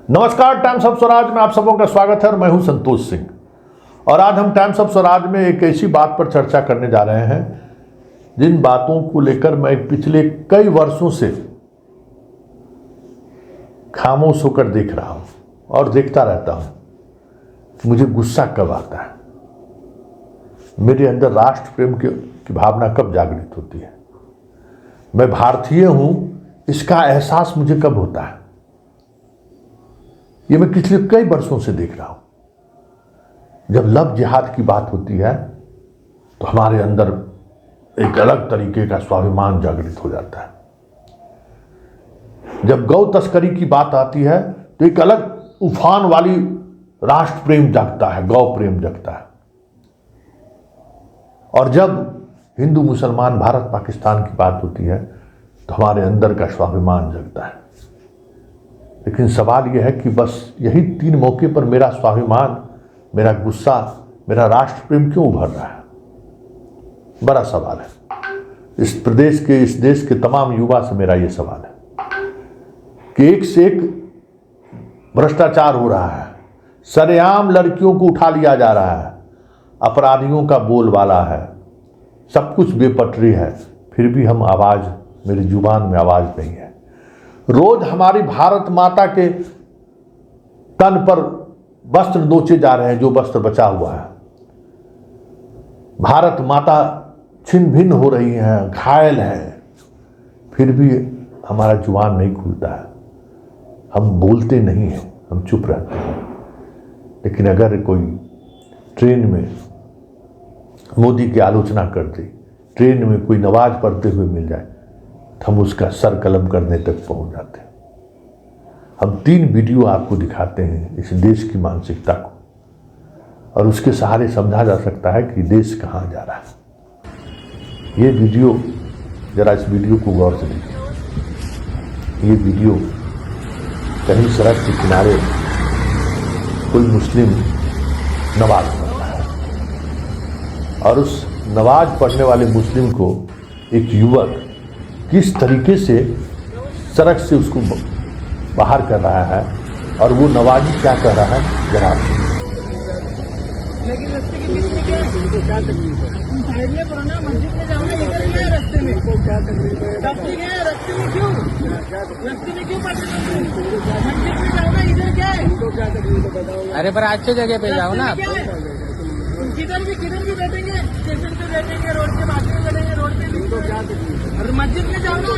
नमस्कार, times of Swaraj में आप सबों का स्वागत है और मैं हूं संतोष सिंह। और आज हम टाइम्स ऑफ स्वराज में एक ऐसी बात पर चर्चा करने जा रहे हैं जिन बातों को लेकर मैं पिछले कई वर्षों से खामोश होकर देख रहा हूं और देखता रहता हूं कि मुझे गुस्सा कब आता है, मेरे अंदर राष्ट्र प्रेम की भावना कब जागृत होती है, मैं भारतीय हूं इसका एहसास मुझे कब होता है। ये मैं पिछले कई वर्षों से देख रहा हूं। जब लव जिहाद की बात होती है तो हमारे अंदर एक अलग तरीके का स्वाभिमान जागृत हो जाता है। जब गौ तस्करी की बात आती है तो एक अलग उफान वाली राष्ट्र प्रेम जगता है, गौ प्रेम जगता है। और जब हिंदू मुसलमान भारत पाकिस्तान की बात होती है तो हमारे अंदर का स्वाभिमान जगता है। लेकिन सवाल यह है कि बस यही तीन मौके पर मेरा स्वाभिमान, मेरा गुस्सा, मेरा राष्ट्र प्रेम क्यों उभर रहा है? बड़ा सवाल है। इस प्रदेश के, इस देश के तमाम युवा से मेरा यह सवाल है कि एक से एक भ्रष्टाचार हो रहा है, सरेआम लड़कियों को उठा लिया जा रहा है, अपराधियों का बोलबाला है, सब कुछ बेपटरी है, फिर भी हम आवाज, मेरी जुबान में आवाज नहीं है। रोज हमारी भारत माता के तन पर वस्त्र नोचे जा रहे हैं, जो वस्त्र बचा हुआ है। भारत माता छिन्न भिन्न हो रही हैं, घायल हैं, फिर भी हमारा जुबान नहीं खुलता है, हम बोलते नहीं हैं, हम चुप रहते हैं। लेकिन अगर कोई ट्रेन में मोदी की आलोचना कर दे, ट्रेन में कोई नमाज पढ़ते हुए मिल जाए, हम उसका सर कलम करने तक पहुंच जाते हैं। हम 3 वीडियो आपको दिखाते हैं इस देश की मानसिकता को, और उसके सहारे समझा जा सकता है कि देश कहां जा रहा है। ये वीडियो, जरा इस वीडियो को गौर से देखिए। ये वीडियो कहीं सड़क के किनारे कोई मुस्लिम नमाज पढ़ रहा है और उस नमाज पढ़ने वाले मुस्लिम को एक युवक किस तरीके से सड़क से उसको बाहर कर रहा है और वो नवाजी क्या कर रहा है, जरा आप लेकिन रस्ते के बीच में क्या है? तुमको क्या तकलीफ है? तुम साइड में पढ़ो ना, मस्जिद में जाओ ना, इधर क्या है रस्ते में? तुमको क्या तकलीफ है? तकलीफ है रस्ते में क्यों? रस्ते में क्यों पढ़ते हो? मस्जिद में जाओ ना, इधर क्या है? तुमको क्या तकलीफ है बताओ। अरे पर अच्छे जगह पे जाओ ना। किधर भी बैठेंगे, स्टेशन पे बैठेंगे, रोड के बाजू में बैठेंगे, रोड पे। तुमको क्या तकलीफ है? और मस्जिद में जाओ ना,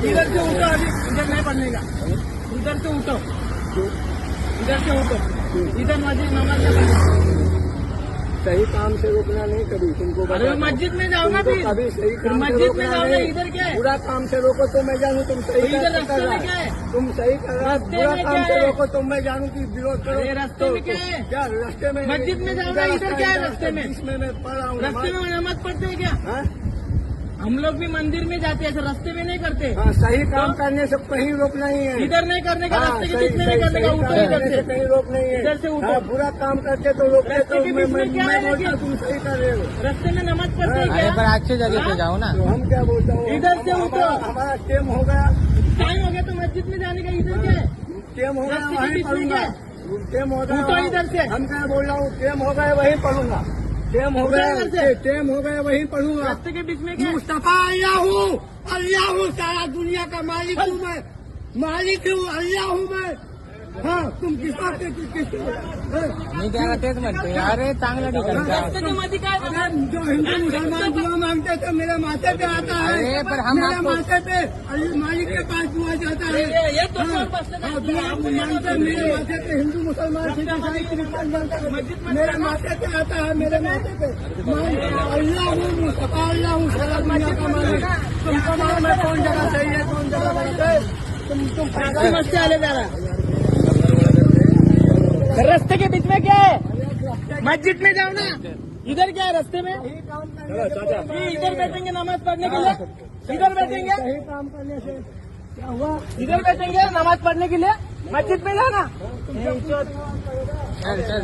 इधर से उठो, अभी इधर नहीं पढ़ने का, इधर से उठो, इधर से उठो, इधर मस्जिद नमाज नहीं पढ़ने। सही काम से रोकना नहीं कभी तुमको। अरे मस्जिद में जाओ ना, अभी सही काम मस्जिद में जाओ ना, इधर क्या है? बुरा काम से रोको तो मैं जानूँ तुम सही कर रहा है, तुम सही कर रहा है। बुरा काम से रोको तो मैं जानूँ कि विरोध करो। रास्ते में क्या है? क्या रास्ते में? मस्जिद में जाओ ना, इधर क्या है रास्ते में? इसमें मैं पढ़ रहा हूँ। रास्ते में नमाज पढ़ते हैं क्या? हम लोग भी मंदिर में जाते हैं, रास्ते में नहीं करते। सही काम करने से कहीं रोक नहीं है, इधर नहीं करने का, रास्ते के बीच में नहीं करने का, उठो इधर से, कहीं रोक नहीं है, इधर से उठो। बुरा काम करते तो रोकते तो मैं तुम सही कर रहे हो। रास्ते में नमाज पढ़ते हैं क्या? पर अच्छे जगह पे जाओ ना। हम क्या बोलता हूँ, इधर से उठो। हमारा टाइम हो गया, टाइम हो गया तो मस्जिद में जाने का। इधर क्या है? टाइम हो गया वहीं पढ़ूंगा, टाइम हो गया इधर से। हम क्या बोल रहा हूँ, टाइम हो गया वहीं पढ़ूंगा, टाइम हो गया वहीं पढ़ूंगा। रास्ते के बीच में मुस्तफा अल्लाह हूँ, सारा दुनिया का मालिक हूँ मैं, मालिक हूँ, अल्लाह हूँ मैं। हाँ, तुम किस बात के मी त्याला तेच म्हणतो, अरे चांगलं ठिकाणी जो हिंदू मुसलमान दुआ मांगते थे मेरे माथे पे आता है। अरे पर हम मेरे माथे पे मालिक के पास दुआ जाता है। दुआ मांगते मेरे माथे पे, हिंदू मुसलमान सिख ईसाई क्रिश्चियन मेरे माथे पे आता है, मेरे माथे पे। अल्लाह हूँ, मुस्तफा अल्लाह हूँ, सारा दुनिया का मालिक। तुमको मालूम है कौन जगह सही है, कौन जगह गलत है? तुम समझते आले जा रहा। रास्ते के बीच में क्या है? मस्जिद में जाओ ना, इधर क्या है रास्ते में? इधर बैठेंगे नमाज पढ़ने के लिए, इधर बैठेंगे। सही काम करने से क्या हुआ? इधर बैठेंगे नमाज पढ़ने के लिए, मस्जिद में जाना।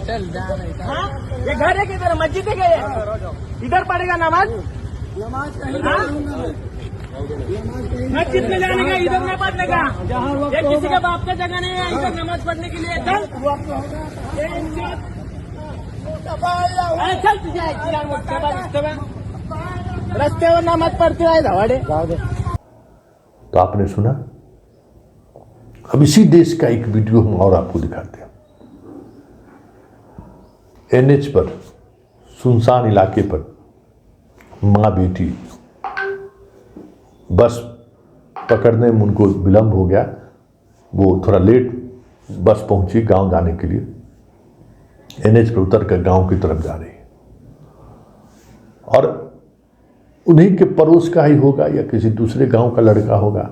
चल जा। हाँ, ये घर है किधर? मस्जिद है क्या? इधर पढ़ेगा नमाज। मस्जिद में जाने का, इधर नहीं पढ़ने का। ये किसी के बाप का जगह नहीं है इधर नमाज पढ़ने के लिए। चल चल तुझे रस्त्यावर नमाज पढ़ते आहे धावाडे। तो आपने सुना। अब इसी देश का एक वीडियो हम और आपको दिखाते हैं। एनएच पर सुनसान इलाके पर माँ बेटी बस पकड़ने में उनको विलम्ब हो गया, वो थोड़ा लेट बस पहुंची गांव जाने के लिए। एनएच पर उतर कर गांव की तरफ जा रही है और उन्हीं के पड़ोस का ही होगा या किसी दूसरे गांव का लड़का होगा,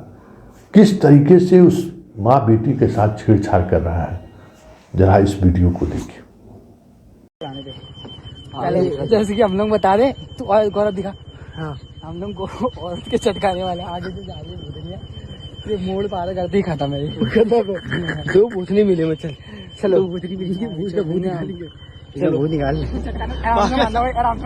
किस तरीके से उस माँ बेटी के साथ छेड़छाड़ कर रहा है, जरा इस वीडियो को देखिए। जैसे कि हम लोग बता रहे, तू और गौरव दिखा। हाँ, हम लोग को औरत के चटकाने वाले आगे से जा रही है भूतनिया, ये मोड़ पार करते ही खाता मेरी दो भूतनी मिले मैं। चलो भूतनी मिली, भूत निकाल आराम से।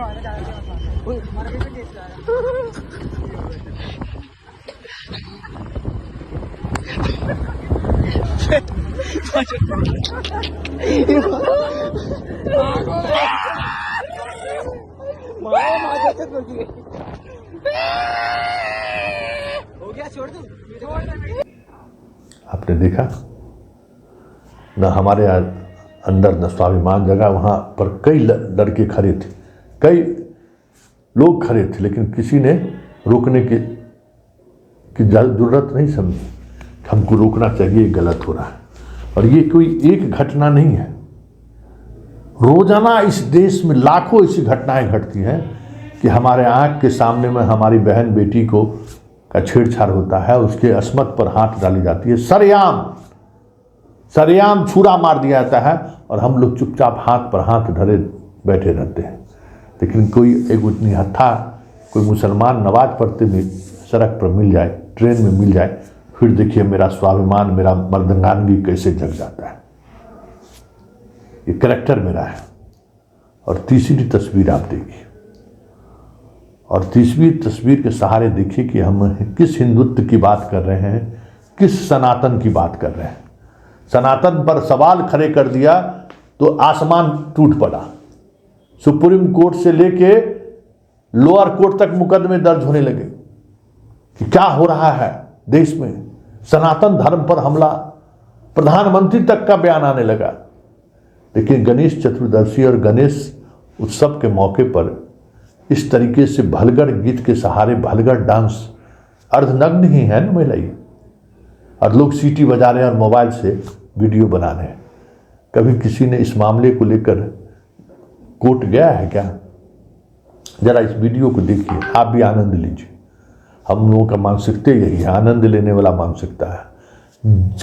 हो गया, छोड़ दो। आपने देखा न हमारे अंदर न स्वाभिमान जगह। वहाँ पर कई लड़के खड़े थे, कई लोग खड़े थे, लेकिन किसी ने रोकने की जरूरत नहीं समझी। हमको रोकना चाहिए, गलत हो रहा है। और ये कोई एक घटना नहीं है, रोजाना इस देश में लाखों ऐसी घटनाएं घटती हैं कि हमारे आंख के सामने में हमारी बहन बेटी को का छेड़छाड़ होता है, उसके अस्मत पर हाथ डाली जाती है, सरेआम छुरा मार दिया जाता है और हम लोग चुपचाप हाथ पर हाथ धरे बैठे रहते हैं। लेकिन कोई एक उतनी हत्था कोई मुसलमान नमाज पढ़ते हुए सड़क पर मिल जाए, ट्रेन में मिल जाए, फिर देखिए मेरा स्वाभिमान, मेरा मर्दानगी कैसे जग जाता है। ये करैक्टर मेरा है। और तीसरी तस्वीर आप देखिए, और तीसरी तस्वीर के सहारे देखिए कि हम किस हिंदुत्व की बात कर रहे हैं, किस सनातन की बात कर रहे हैं। सनातन पर सवाल खड़े कर दिया तो आसमान टूट पड़ा। सुप्रीम कोर्ट से लेके लोअर कोर्ट तक मुकदमे दर्ज होने लगे कि क्या हो रहा है देश में, सनातन धर्म पर हमला। प्रधानमंत्री तक का बयान आने लगा। लेकिन गणेश चतुर्दशी और गणेश उत्सव के मौके पर इस तरीके से भलगड़ गीत के सहारे भलगड़ डांस, अर्धनग्न ही है ना महिला ये, और लोग सीटी बजा रहे हैं और मोबाइल से वीडियो बना रहे हैं। कभी किसी ने इस मामले को लेकर कोर्ट गया है क्या? जरा इस वीडियो को देखिए, आप भी आनंद लीजिए। हम लोगों का मानसिकता यही है, आनंद लेने वाला मानसिकता है।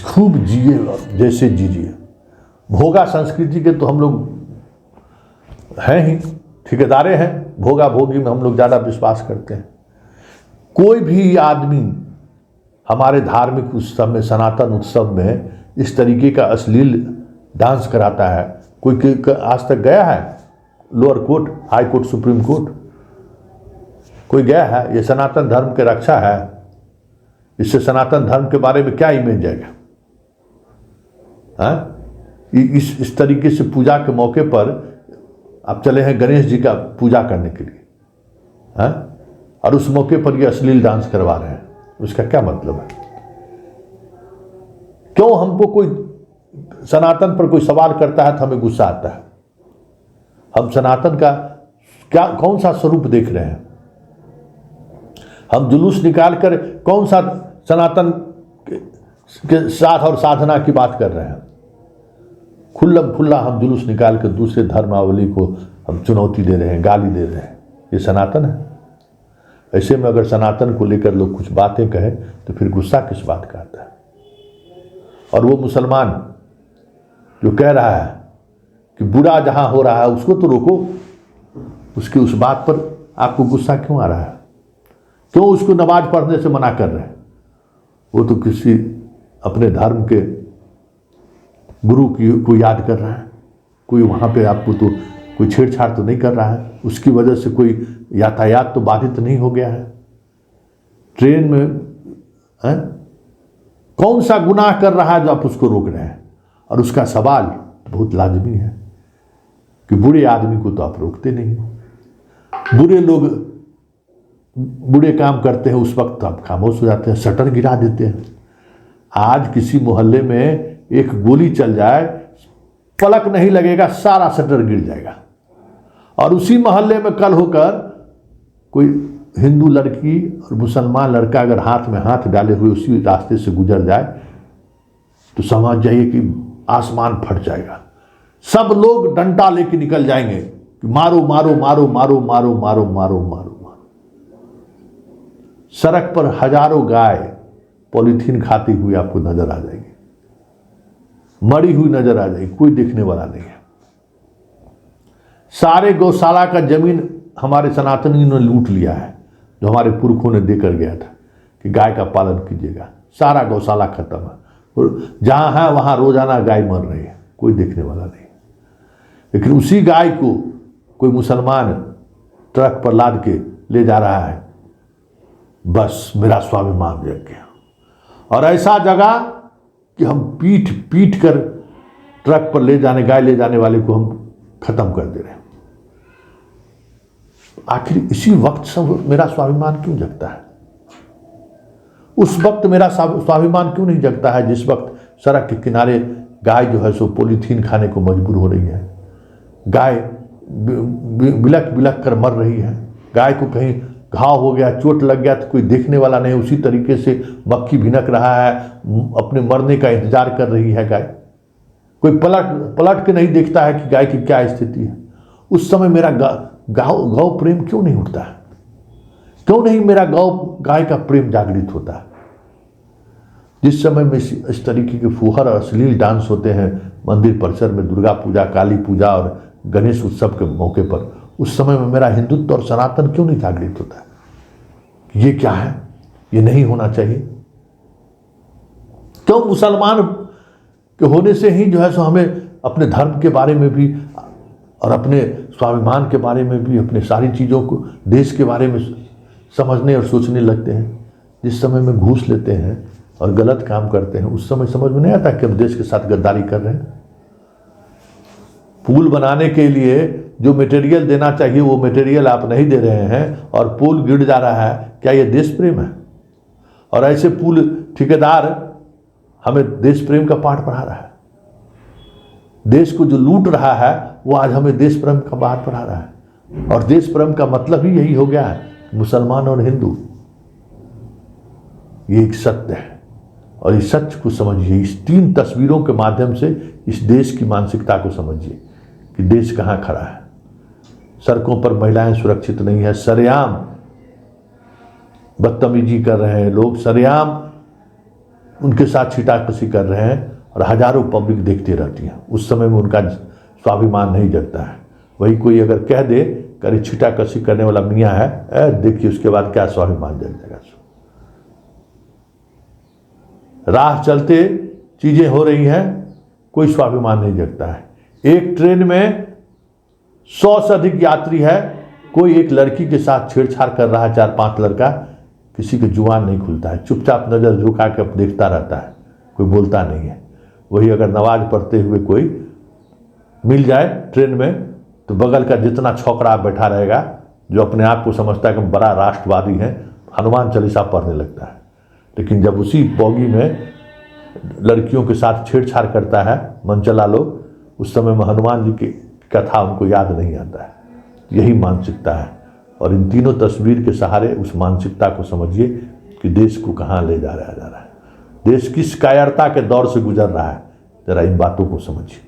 खूब जिए जैसे जीजिए। भोगा संस्कृति के तो हम लोग हैं ही, ठेकेदारे हैं। भोगा भोगी में हम लोग ज़्यादा विश्वास करते हैं। कोई भी आदमी हमारे धार्मिक उत्सव में, सनातन उत्सव में इस तरीके का अश्लील डांस कराता है, कोई आज तक गया है lower court, high court, supreme court? कोई गया है? ये सनातन धर्म के रक्षा है। इससे सनातन धर्म के बारे में क्या इमेज जाएगा? हाँ, इस तरीके से पूजा के मौके पर आप चले हैं गणेश जी का पूजा करने के लिए, हाँ, और उस मौके पर ये अश्लील डांस करवा रहे हैं। उसका क्या मतलब है? क्यों हमको कोई सनातन पर कोई सवाल करता है तो हमें गुस्सा आता है? हम सनातन का क्या, कौन सा स्वरूप देख रहे हैं? हम जुलूस निकाल कर कौन सा सनातन के साथ और साधना की बात कर रहे हैं? खुल्लम खुल्ला हम जुलूस निकाल कर दूसरे धर्मावली को हम चुनौती दे रहे हैं, गाली दे रहे हैं। ये सनातन है? ऐसे में अगर सनातन को लेकर लोग कुछ बातें कहें तो फिर गुस्सा किस बात का आता है? और वो मुसलमान जो कह रहा है कि बुरा जहां हो रहा है उसको तो रोको, उसकी उस बात पर आपको गुस्सा क्यों आ रहा है? क्यों उसको नमाज पढ़ने से मना कर रहे हैं? वो तो किसी अपने धर्म के गुरु को याद कर रहा है। कोई वहाँ पे आपको तो कोई छेड़छाड़ तो नहीं कर रहा है, उसकी वजह से कोई यातायात तो बाधित नहीं हो गया है। ट्रेन में है? कौन सा गुनाह कर रहा है जो आप उसको रोक रहे हैं? और उसका सवाल बहुत लाजमी है कि बुरे आदमी को तो आप रोकते नहीं, बुरे लोग बुरे काम करते हैं उस वक्त आप खामोश हो जाते हैं, शटर गिरा देते हैं। आज किसी मोहल्ले में एक गोली चल जाए, पलक नहीं लगेगा, सारा शटर गिर जाएगा। और उसी मोहल्ले में कल होकर कोई हिंदू लड़की और मुसलमान लड़का अगर हाथ में हाथ डाले हुए उसी रास्ते से गुजर जाए तो समझ जाइए कि आसमान फट जाएगा। सब लोग डंडा लेके निकल जाएंगे कि मारो मारो मारो मारो मारो मारो मारो मारो मारो। सड़क पर हजारों गाय पॉलीथीन खाती हुई आपको नजर आ जाएगी, मरी हुई नजर आ जाएगी, कोई देखने वाला नहीं है। सारे गौशाला का जमीन हमारे सनातनियों ने लूट लिया है, जो हमारे पुरखों ने देकर गया था कि गाय का पालन कीजिएगा। सारा गौशाला खत्म है और जहां है वहां रोजाना गाय मर रही है, कोई देखने वाला नहीं। लेकिन उसी गाय को कोई मुसलमान ट्रक पर लाद के ले जा रहा है, बस मेरा स्वाभिमान जग गया। और ऐसा जगह कि हम पीट पीट कर ट्रक पर गाय ले जाने वाले को हम खत्म कर दे रहे हैं। आखिर इसी वक्त सब मेरा स्वाभिमान क्यों जगता है? उस वक्त मेरा स्वाभिमान क्यों नहीं जगता है जिस वक्त सड़क के किनारे गाय जो है सो पॉलीथीन खाने को मजबूर हो रही है, गाय बिलक बिलक कर मर रही है, गाय को कहीं घाव हो गया, चोट लग गया तो कोई देखने वाला नहीं, उसी तरीके से मक्खी भिनक रहा है, अपने मरने का इंतजार कर रही है गाय, कोई पलट के नहीं देखता है कि गाय की क्या स्थिति है। उस समय मेरा गौ प्रेम क्यों नहीं उठता है? क्यों नहीं मेरा गाय का प्रेम जागृत होता है? जिस समय में इस तरीके के फुहर और अश्लील डांस होते हैं मंदिर परिसर में, दुर्गा पूजा, काली पूजा और गणेश उत्सव के मौके पर, उस समय में मेरा हिंदुत्व और सनातन क्यों नहीं जागृत होता है? ये क्या है? ये नहीं होना चाहिए। क्यों मुसलमान के होने से ही जो है सो हमें अपने धर्म के बारे में भी और अपने स्वाभिमान के बारे में भी, अपने सारी चीज़ों को, देश के बारे में समझने और सोचने लगते हैं? जिस समय में घूस लेते हैं और गलत काम करते हैं उस समय समझ में नहीं आता कि हम देश के साथ गद्दारी कर रहे हैं। पुल बनाने के लिए जो मटेरियल देना चाहिए वो मटेरियल आप नहीं दे रहे हैं और पुल गिर जा रहा है, क्या ये देश प्रेम है? और ऐसे पुल ठेकेदार हमें देश प्रेम का पाठ पढ़ा रहा है। देश को जो लूट रहा है वो आज हमें देश प्रेम का पाठ पढ़ा रहा है। और देश प्रेम का मतलब ही यही हो गया है, मुसलमान और हिंदू। ये एक सत्य है और इस सत्य को समझिए। इस 3 तस्वीरों के माध्यम से इस देश की मानसिकता को समझिए कि देश कहाँ खड़ा है। सड़कों पर महिलाएं सुरक्षित नहीं है, सरेआम बदतमीजी कर रहे हैं लोग, सरेआम उनके साथ छीटाकशी कर रहे हैं और हजारों पब्लिक देखती रहती है। उस समय में उनका स्वाभिमान नहीं जगता है। वही कोई अगर कह दे कि छीटाकशी करने वाला मियाँ है, देखिए उसके बाद क्या स्वाभिमान जग जाएगा। राह चलते चीजें हो रही हैं, कोई स्वाभिमान नहीं जगता है। एक ट्रेन में 100 से अधिक यात्री है, कोई एक लड़की के साथ छेड़छाड़ कर रहा है, 4-5 लड़का, किसी के जुबान नहीं खुलता है, चुपचाप नजर झुका के देखता रहता है, कोई बोलता नहीं है। वही अगर नमाज पढ़ते हुए कोई मिल जाए ट्रेन में तो बगल का जितना छोकरा बैठा रहेगा, जो अपने आप को समझता है कि बड़ा राष्ट्रवादी है, हनुमान चालीसा पढ़ने लगता है। लेकिन जब उसी बोगी में लड़कियों के साथ छेड़छाड़ करता है मनचला लोग, उस समय में हनुमान जी की कथा उनको याद नहीं आता है। यही मानसिकता है। और इन तीनों तस्वीर के सहारे उस मानसिकता को समझिए कि देश को कहाँ ले जा रहा है। देश किस कायरता के दौर से गुजर रहा है, जरा इन बातों को समझिए।